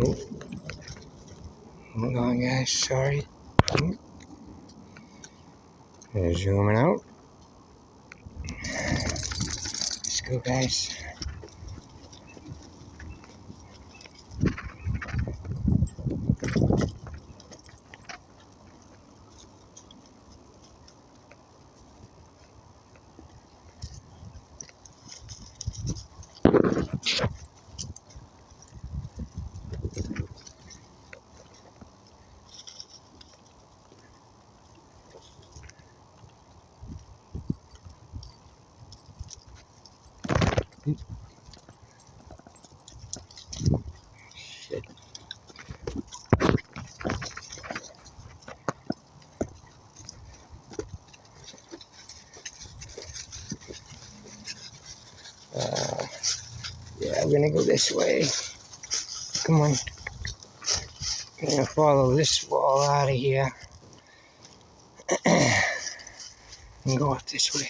Oh, hold on, guys. Sorry. Zooming out. Let's go, guys. Shit. Yeah, we're gonna go this way. Come on. I'm gonna follow this wall out of here and go up this way.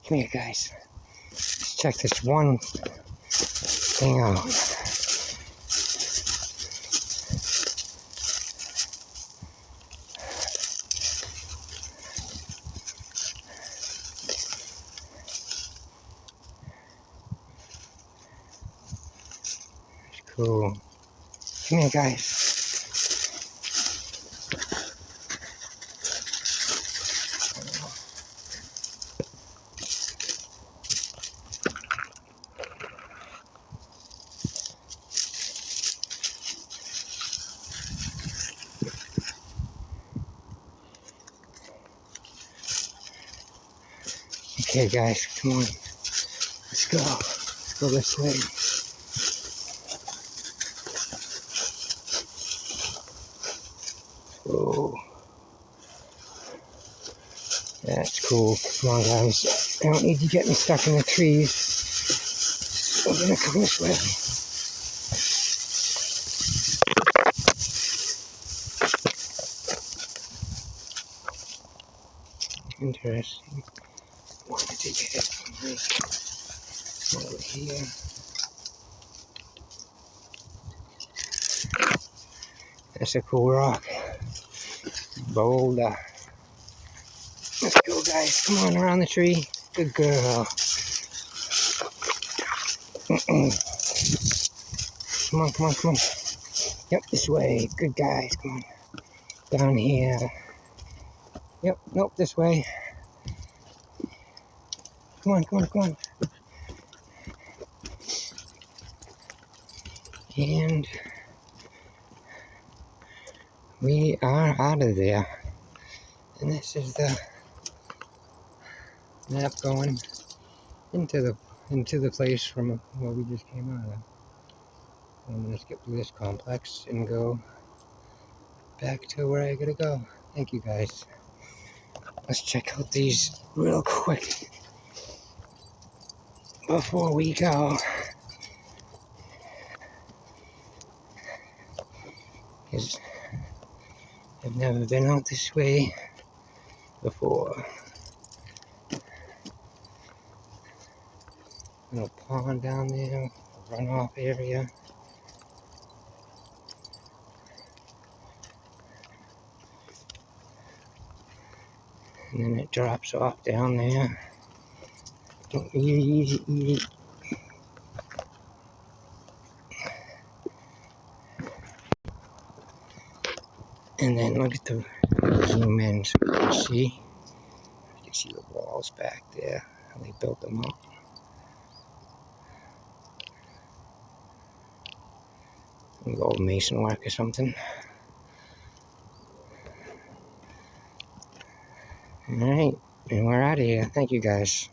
Come here, guys. Let's check this one thing out. Cool. Come here, guys. Okay, guys, come on. Let's go. Let's go this way. Oh, that's cool. Come on, guys. I don't need to get me stuck in the trees. I'm gonna come this way. Interesting. Wanted to get it from over here. That's a cool rock. Boulder. Let's go, guys. Come on around the tree. Good girl. Come on, come on, come on. Yep, this way. Good guys. Come on. Down here. Yep, nope, this way. Come on, come on, come on. And we are out of there. And this is the map going into the place from where we just came out of. I'm gonna skip through this complex and go back to where I gotta go. Thank you, guys. Let's check out these real quick before we go. Because I've never been out this way before. Little pond down there, runoff area. And then it drops off down there. Don't easy. And then look at the zoom in so you can see. You can see the walls back there. How they built them up. Old mason work or something. Alright, and we're out of here. Thank you guys.